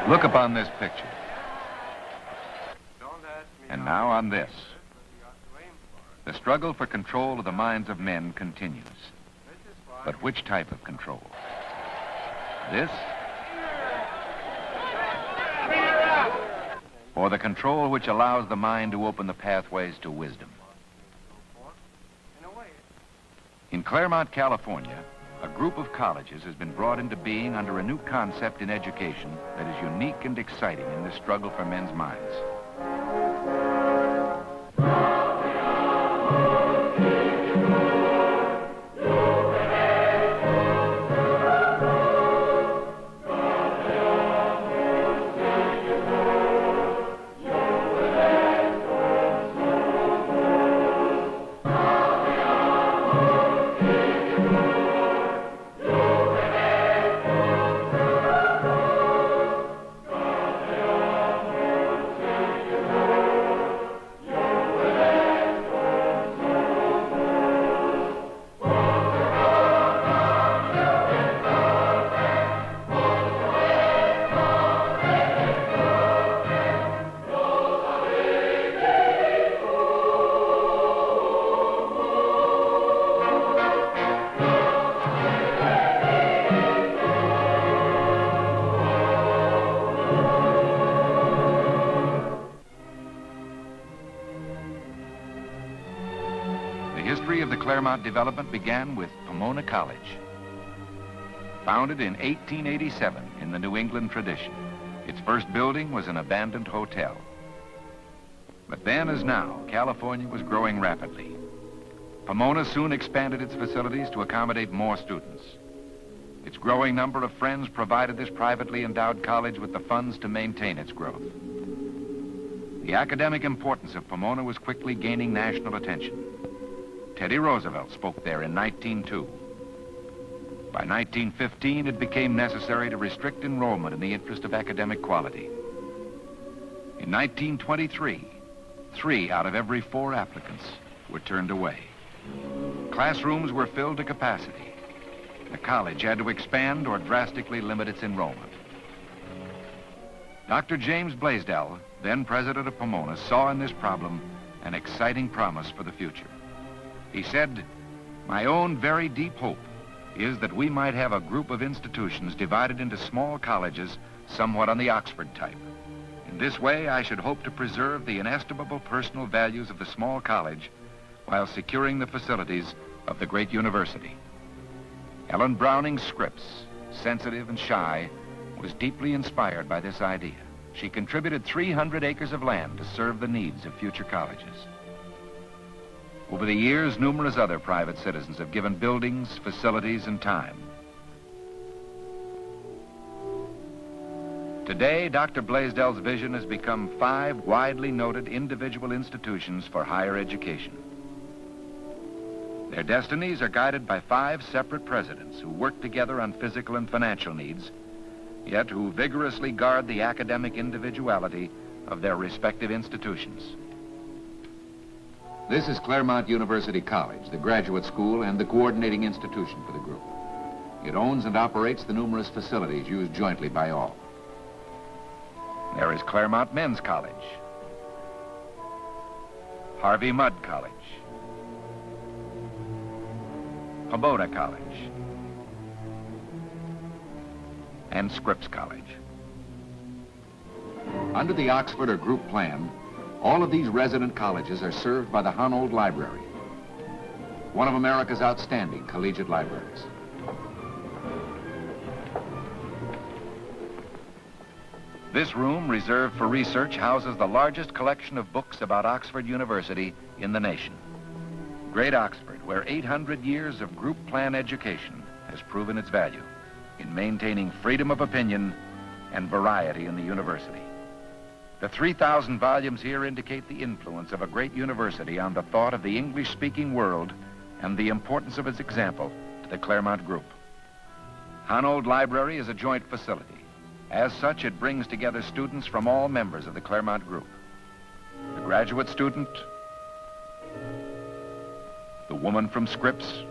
Look upon this picture. And now on this. The struggle for control of the minds of men continues. But which type of control? This? Or the control which allows the mind to open the pathways to wisdom? In Claremont, California, a group of colleges has been brought into being under a new concept in education that is unique and exciting in this struggle for men's minds. The history of the Claremont development began with Pomona College. Founded in 1887 in the New England tradition, its first building was an abandoned hotel. But then, as now, California was growing rapidly. Pomona soon expanded its facilities to accommodate more students. Its growing number of friends provided this privately endowed college with the funds to maintain its growth. The academic importance of Pomona was quickly gaining national attention. Teddy Roosevelt spoke there in 1902. By 1915, it became necessary to restrict enrollment in the interest of academic quality. In 1923, 3 out of every 4 applicants were turned away. Classrooms were filled to capacity. The college had to expand or drastically limit its enrollment. Dr. James Blaisdell, then president of Pomona, saw in this problem an exciting promise for the future. He said, "My own very deep hope is that we might have a group of institutions divided into small colleges somewhat on the Oxford type. In this way, I should hope to preserve the inestimable personal values of the small college while securing the facilities of the great university." Ellen Browning's Scripps, sensitive and shy, was deeply inspired by this idea. She contributed 300 acres of land to serve the needs of future colleges. Over the years, numerous other private citizens have given buildings, facilities, and time. Today, Dr. Blaisdell's vision has become 5 widely noted individual institutions for higher education. Their destinies are guided by 5 separate presidents who work together on physical and financial needs, yet who vigorously guard the academic individuality of their respective institutions. This is Claremont University College, the graduate school and the coordinating institution for the group. It owns and operates the numerous facilities used jointly by all. There is Claremont Men's College, Harvey Mudd College, Pomona College, and Scripps College. Under the Oxford or group plan, all of these resident colleges are served by the Ronald Library, one of America's outstanding collegiate libraries. This room, reserved for research, houses the largest collection of books about Oxford University in the nation. Great Oxford, where 800 years of group plan education has proven its value in maintaining freedom of opinion and variety in the university. The 3,000 volumes here indicate the influence of a great university on the thought of the English-speaking world and the importance of its example to the Claremont Group. Ronald Library is a joint facility. As such, it brings together students from all members of the Claremont Group. The graduate student, the woman from Scripps,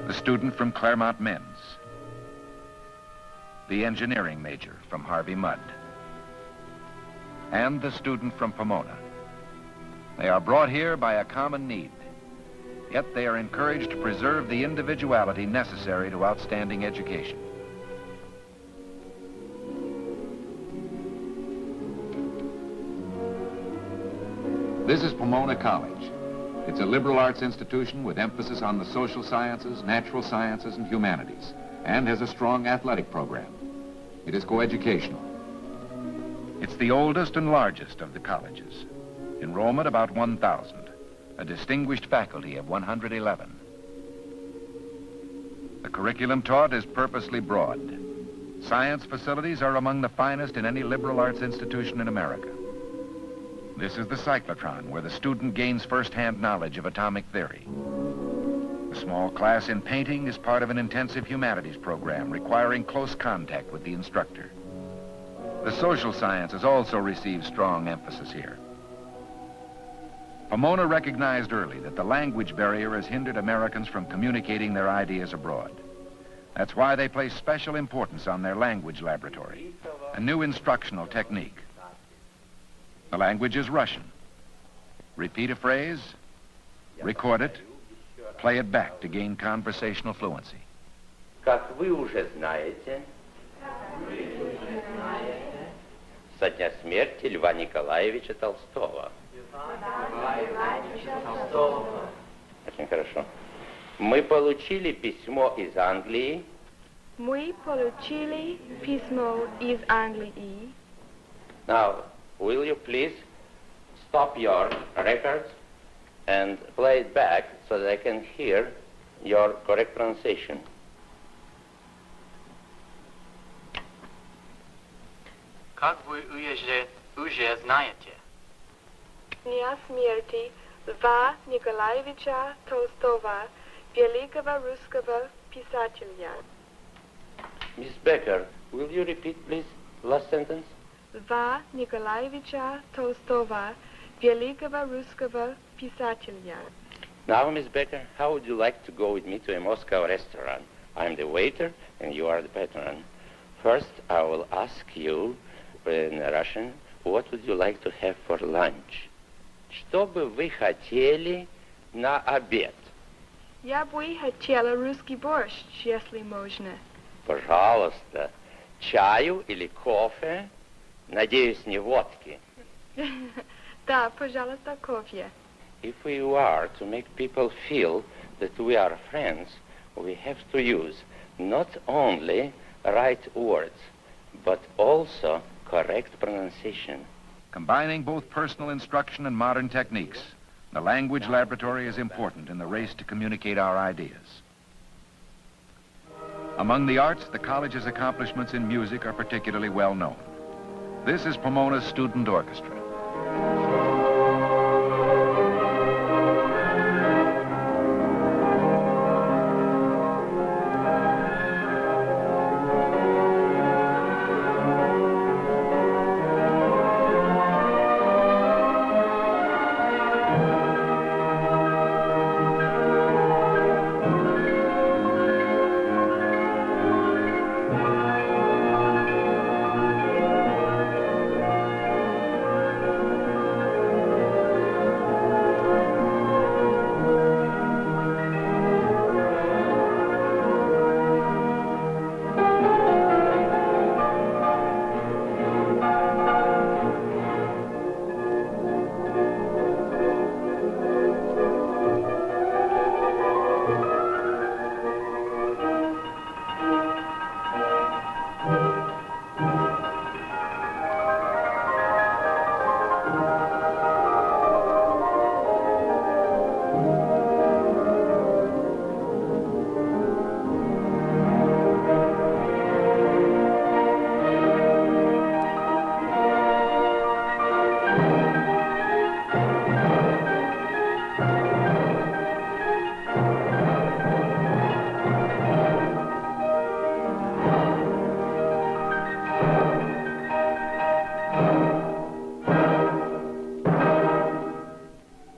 the student from Claremont Men's, the engineering major from Harvey Mudd, and the student from Pomona. They are brought here by a common need, yet they are encouraged to preserve the individuality necessary to outstanding education. This is Pomona College. It's a liberal arts institution with emphasis on the social sciences, natural sciences, and humanities, and has a strong athletic program. It is coeducational. It's the oldest and largest of the colleges. Enrollment about 1,000, a distinguished faculty of 111. The curriculum taught is purposely broad. Science facilities are among the finest in any liberal arts institution in America. This is the cyclotron, where the student gains first-hand knowledge of atomic theory. The small class in painting is part of an intensive humanities program requiring close contact with the instructor. The social sciences also receive strong emphasis here. Pomona recognized early that the language barrier has hindered Americans from communicating their ideas abroad. That's why they place special importance on their language laboratory, a new instructional technique. The language is Russian. Repeat a phrase, record it, play it back to gain conversational fluency. Как вы уже знаете, со дня смерти Льва Николаевича Толстого. Очень хорошо. Мы получили письмо из Англии. Мы получили письмо из Англии. Now, will you please stop your records and play it back so that I can hear your correct pronunciation? Как вы уже знаете, Дня смерти Льва Николаевича Толстого, великого русского писателя. Miss Becker, will you repeat, please, last sentence? Льва Николаевича Толстого, великого русского писателя. Now, Miss Becker, how would you like to go with me to a Moscow restaurant? I'm the waiter and you are the patron. First, I will ask you in Russian, what would you like to have for lunch? Что бы вы хотели на обед? Я бы хотела русский борщ, если можно. Пожалуйста. Чаю или кофе? Надеюсь, не водки. Да, пожалуйста, кофе. If we are to make people feel that we are friends, we have to use not only right words, but also correct pronunciation. Combining both personal instruction and modern techniques, the language laboratory is important in the race to communicate our ideas. Among the arts, the college's accomplishments in music are particularly well known. This is Pomona's student orchestra.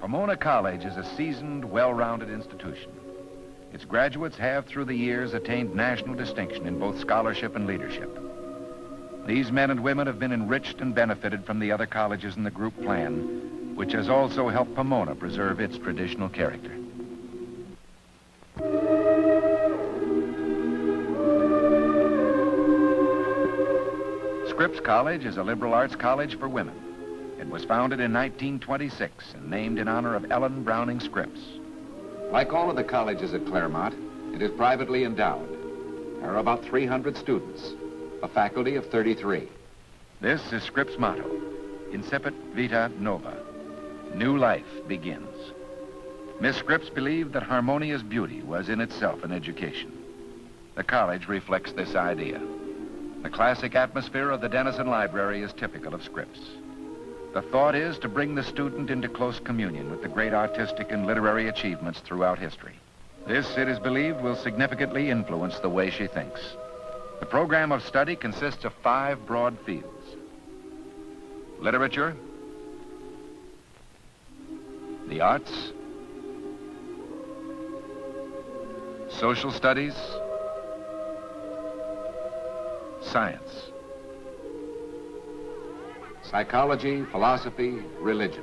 Pomona College is a seasoned, well-rounded institution. Its graduates have, through the years, attained national distinction in both scholarship and leadership. These men and women have been enriched and benefited from the other colleges in the group plan, which has also helped Pomona preserve its traditional character. Scripps College is a liberal arts college for women. It was founded in 1926 and named in honor of Ellen Browning Scripps. Like all of the colleges at Claremont, it is privately endowed. There are about 300 students, a faculty of 33. This is Scripps' motto, Incipit Vita Nova. New life begins. Miss Scripps believed that harmonious beauty was in itself an education. The college reflects this idea. The classic atmosphere of the Denison Library is typical of Scripps. The thought is to bring the student into close communion with the great artistic and literary achievements throughout history. This, it is believed, will significantly influence the way she thinks. The program of study consists of 5 broad fields: literature, the arts, social studies, science, psychology, philosophy, religion.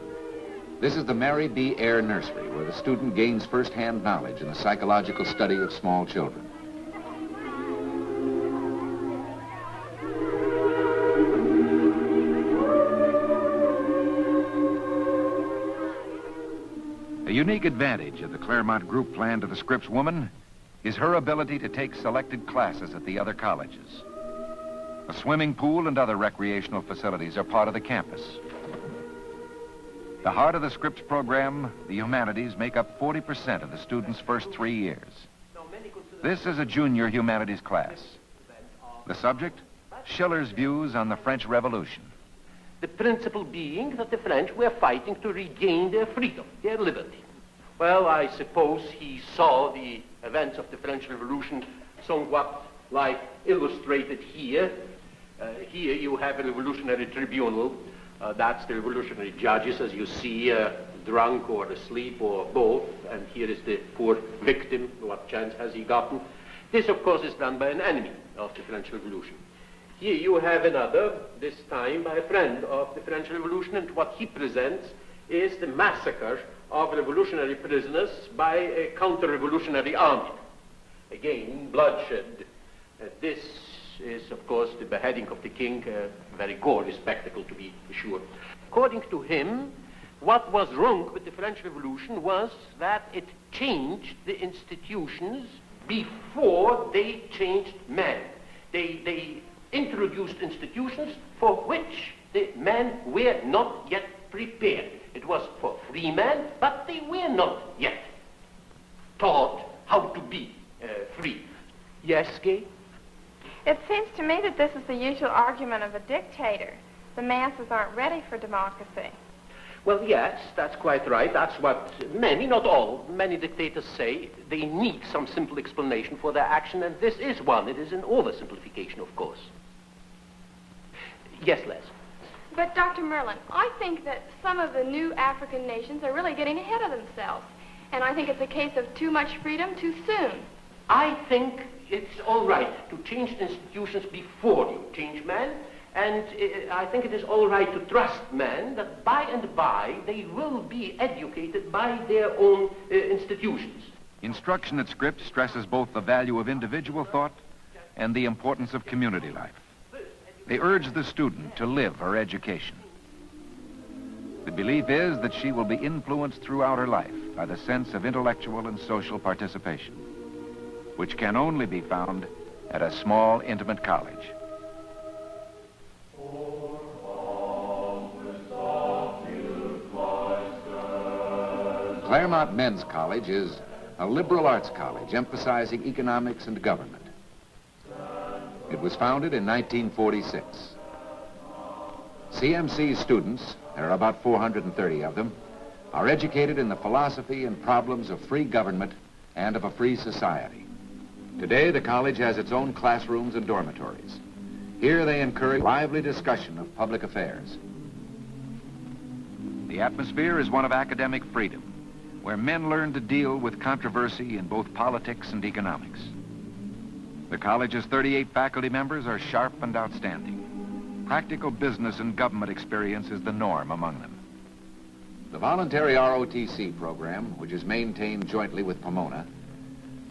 This is the Mary B. Eyre Nursery, where the student gains first-hand knowledge in the psychological study of small children. A unique advantage of the Claremont group plan to the Scripps woman is her ability to take selected classes at the other colleges. A swimming pool and other recreational facilities are part of the campus. The heart of the Scripps program, the humanities, make up 40% of the students' first 3 years. This is a junior humanities class. The subject, Schiller's views on the French Revolution. The principle being that the French were fighting to regain their freedom, their liberty. Well, I suppose he saw the events of the French Revolution somewhat like illustrated here. Here you have a revolutionary tribunal. That's the revolutionary judges, as you see, drunk or asleep or both. And here is the poor victim. What chance has he gotten? This, of course, is done by an enemy of the French Revolution. Here you have another, this time by a friend of the French Revolution, and what he presents is the massacre of revolutionary prisoners by a counter-revolutionary army. Again, bloodshed. This is, of course, the beheading of the king, a very gory spectacle, to be sure. According to him, what was wrong with the French Revolution was that it changed the institutions before they changed men. They introduced institutions for which the men were not yet prepared. It was for free men, but they were not yet taught how to be free. Yes, Gay? It seems to me that this is the usual argument of a dictator. The masses aren't ready for democracy. Well, yes, that's quite right. That's what many, not all, many dictators say. They need some simple explanation for their action, and this is one. It is an oversimplification, of course. Yes, Les? But, Dr. Merlin, I think that some of the new African nations are really getting ahead of themselves. And I think it's a case of too much freedom too soon. I think it's all right to change institutions before you change men. And I think it is all right to trust men that by and by they will be educated by their own institutions. Instruction at Scripps stresses both the value of individual thought and the importance of community life. They urge the student to live her education. The belief is that she will be influenced throughout her life by the sense of intellectual and social participation, which can only be found at a small, intimate college. Claremont Men's College is a liberal arts college emphasizing economics and government. It was founded in 1946. CMC students, there are about 430 of them, are educated in the philosophy and problems of free government and of a free society. Today, the college has its own classrooms and dormitories. Here they encourage lively discussion of public affairs. The atmosphere is one of academic freedom, where men learn to deal with controversy in both politics and economics. The college's 38 faculty members are sharp and outstanding. Practical business and government experience is the norm among them. The voluntary ROTC program, which is maintained jointly with Pomona,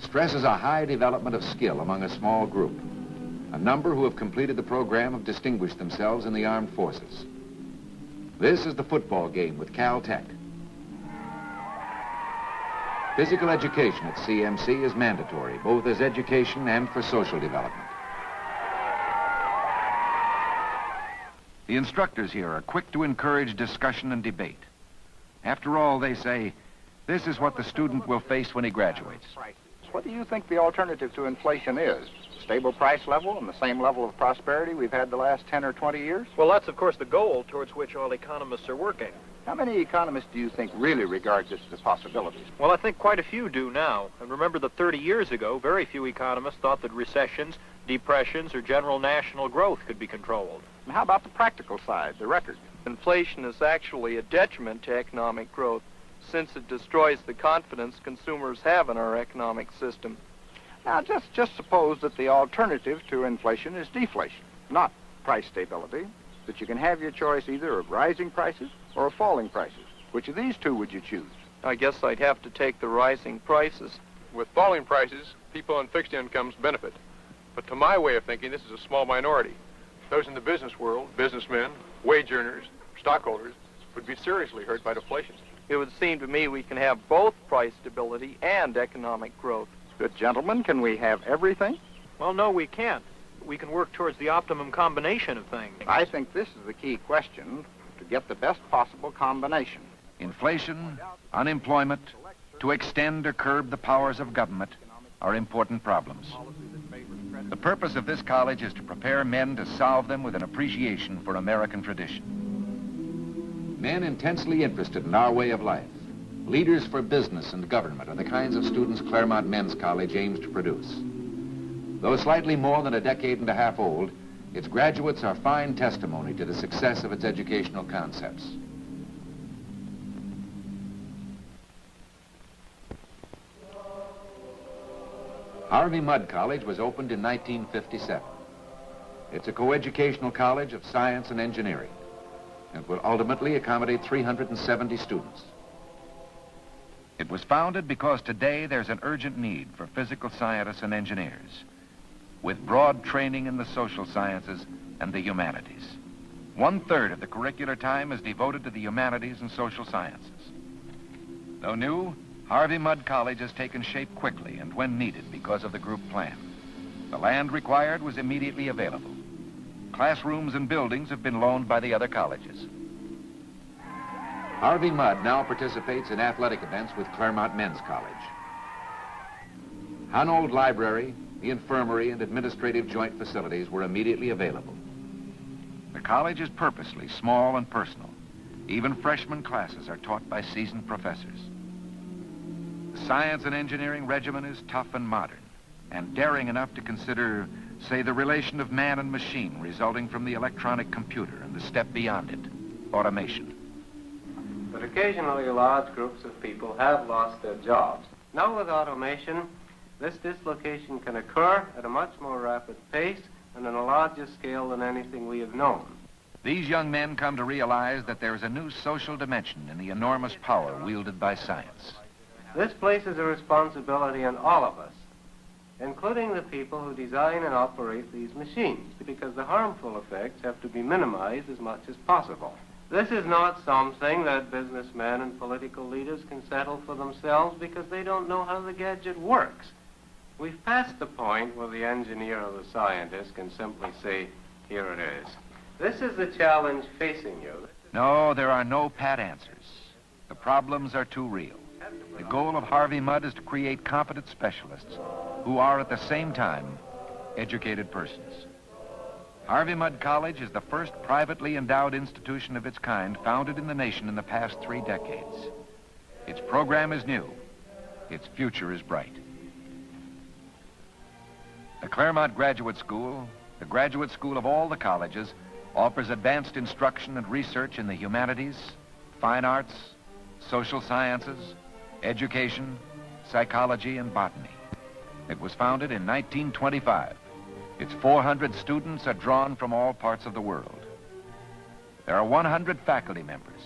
stresses a high development of skill among a small group. A number who have completed the program have distinguished themselves in the armed forces. This is the football game with Caltech. Physical education at CMC is mandatory, both as education and for social development. The instructors here are quick to encourage discussion and debate. After all, they say, this is what the student will face when he graduates. What do you think the alternative to inflation is? Stable price level and the same level of prosperity we've had the last 10 or 20 years? Well, that's, of course, the goal towards which all economists are working. How many economists do you think really regard this as possibilities? Well, I think quite a few do now. And remember that 30 years ago, very few economists thought that recessions, depressions, or general national growth could be controlled. And how about the practical side, the record? Inflation is actually a detriment to economic growth, since it destroys the confidence consumers have in our economic system. Now, just suppose that the alternative to inflation is deflation, not price stability, that you can have your choice either of rising prices or of falling prices. Which of these two would you choose? I guess I'd have to take the rising prices. With falling prices, people on fixed incomes benefit. But to my way of thinking, this is a small minority. Those in the business world, businessmen, wage earners, stockholders, would be seriously hurt by deflation. It would seem to me we can have both price stability and economic growth. Good gentlemen, can we have everything? Well, no, we can't. We can work towards the optimum combination of things. I think this is the key question, to get the best possible combination. Inflation, unemployment, to extend or curb the powers of government are important problems. The purpose of this college is to prepare men to solve them with an appreciation for American tradition. Men intensely interested in our way of life, leaders for business and government are the kinds of students Claremont Men's College aims to produce. Though slightly more than a decade and a half old, its graduates are fine testimony to the success of its educational concepts. Harvey Mudd College was opened in 1957. It's a coeducational college of science and engineering. It will ultimately accommodate 370 students. It was founded because today there's an urgent need for physical scientists and engineers, with broad training in the social sciences and the humanities. 1/3 of the curricular time is devoted to the humanities and social sciences. Though new, Harvey Mudd College has taken shape quickly and when needed because of the group plan. The land required was immediately available. Classrooms and buildings have been loaned by the other colleges. Harvey Mudd now participates in athletic events with Claremont Men's College. Hunold Library, the infirmary, and administrative joint facilities were immediately available. The college is purposely small and personal. Even freshman classes are taught by seasoned professors. The science and engineering regimen is tough and modern, and daring enough to consider, say, the relation of man and machine resulting from the electronic computer and the step beyond it, automation. But occasionally large groups of people have lost their jobs. Now with automation, this dislocation can occur at a much more rapid pace and on a larger scale than anything we have known. These young men come to realize that there is a new social dimension in the enormous power wielded by science. This places a responsibility on all of us, including the people who design and operate these machines, because the harmful effects have to be minimized as much as possible. This is not something that businessmen and political leaders can settle for themselves because they don't know how the gadget works. We've passed the point where the engineer or the scientist can simply say, here it is. This is the challenge facing you. No, there are no pat answers. The problems are too real. The goal of Harvey Mudd is to create competent specialists who are at the same time educated persons. Harvey Mudd College is the first privately endowed institution of its kind founded in the nation in the past 3 decades. Its program is new. Its future is bright. The Claremont Graduate School, the graduate school of all the colleges, offers advanced instruction and research in the humanities, fine arts, social sciences, education, psychology, and botany. It was founded in 1925. Its 400 students are drawn from all parts of the world. There are 100 faculty members.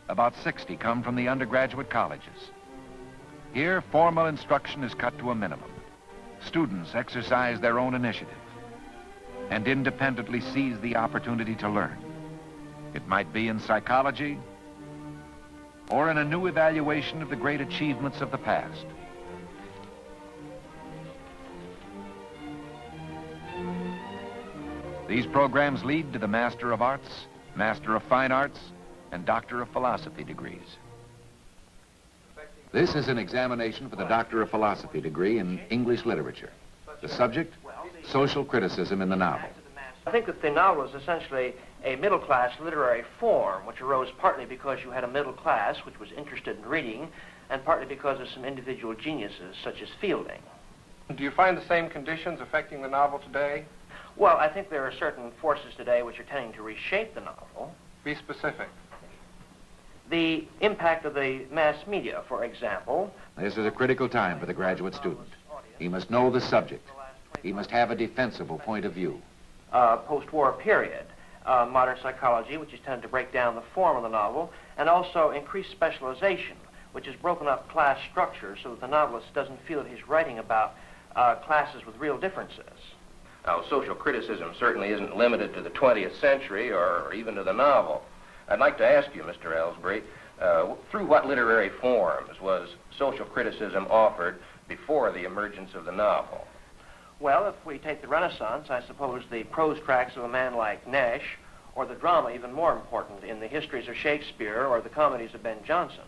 About 60 come from the undergraduate colleges. Here, formal instruction is cut to a minimum. Students exercise their own initiative and independently seize the opportunity to learn. It might be in psychology or in a new evaluation of the great achievements of the past. These programs lead to the Master of Arts, Master of Fine Arts, and Doctor of Philosophy degrees. This is an examination for the Doctor of Philosophy degree in English literature. The subject, social criticism in the novel. I think that the novel is essentially a middle-class literary form, which arose partly because you had a middle class which was interested in reading, and partly because of some individual geniuses, such as Fielding. Do you find the same conditions affecting the novel today? Well, I think there are certain forces today which are tending to reshape the novel. Be specific. The impact of the mass media, for example. This is a critical time for the graduate student. He must know the subject. He must have a defensible point of view. Post-war period, modern psychology, which has tended to break down the form of the novel, and also increased specialization, which has broken up class structure so that the novelist doesn't feel that he's writing about classes with real differences. Now, social criticism certainly isn't limited to the 20th century or even to the novel. I'd like to ask you, Mr. Ellsbury, through what literary forms was social criticism offered before the emergence of the novel? Well, if we take the Renaissance, I suppose the prose tracts of a man like Nash, or the drama, even more important, in the histories of Shakespeare or the comedies of Ben Jonson.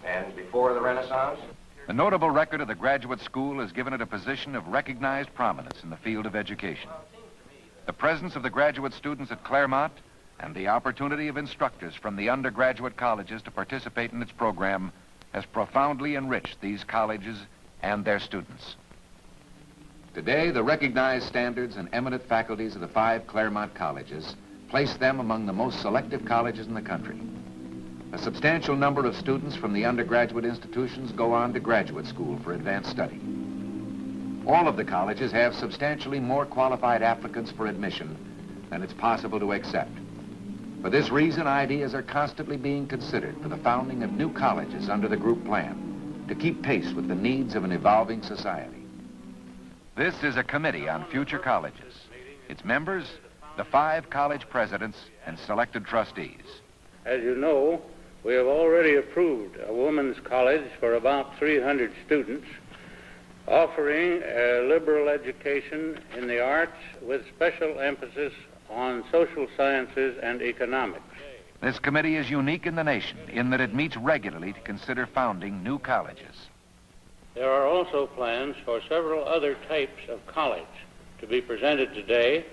And before the Renaissance? The notable record of the graduate school has given it a position of recognized prominence in the field of education. The presence of the graduate students at Claremont and the opportunity of instructors from the undergraduate colleges to participate in its program has profoundly enriched these colleges and their students. Today, the recognized standards and eminent faculties of the 5 Claremont colleges place them among the most selective colleges in the country. A substantial number of students from the undergraduate institutions go on to graduate school for advanced study. All of the colleges have substantially more qualified applicants for admission than it's possible to accept. For this reason, ideas are constantly being considered for the founding of new colleges under the group plan to keep pace with the needs of an evolving society. This is a committee on future colleges. Its members, the 5 college presidents and selected trustees. As you know, we have already approved a women's college for about 300 students, offering a liberal education in the arts with special emphasis on social sciences and economics. This committee is unique in the nation in that it meets regularly to consider founding new colleges. There are also plans for several other types of college to be presented today,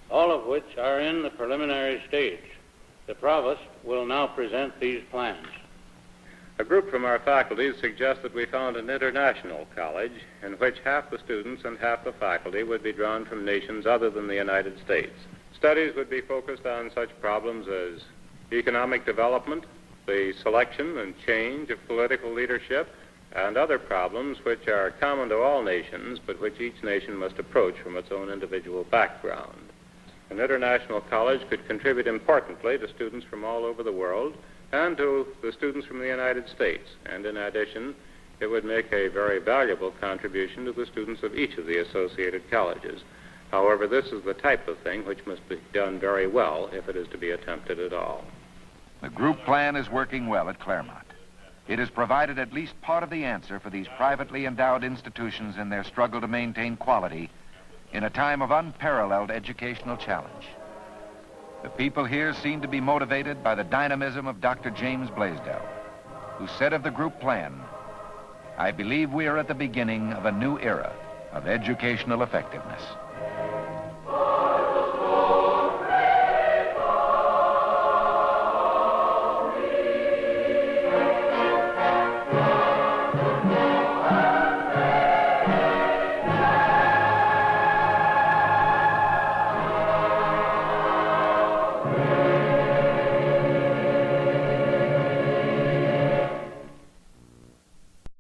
all of which are in the preliminary stage. The provost will now present these plans. A group from our faculty suggests that we found an international college in which half the students and half the faculty would be drawn from nations other than the United States. Studies would be focused on such problems as economic development, the selection and change of political leadership, and other problems which are common to all nations, but which each nation must approach from its own individual background. An international college could contribute importantly to students from all over the world and to the students from the United States. And in addition, it would make a very valuable contribution to the students of each of the associated colleges. However, this is the type of thing which must be done very well if it is to be attempted at all. The group plan is working well at Claremont. It has provided at least part of the answer for these privately endowed institutions in their struggle to maintain quality in a time of unparalleled educational challenge. The people here seem to be motivated by the dynamism of Dr. James Blaisdell, who said of the group plan, "I believe we are at the beginning of a new era of educational effectiveness."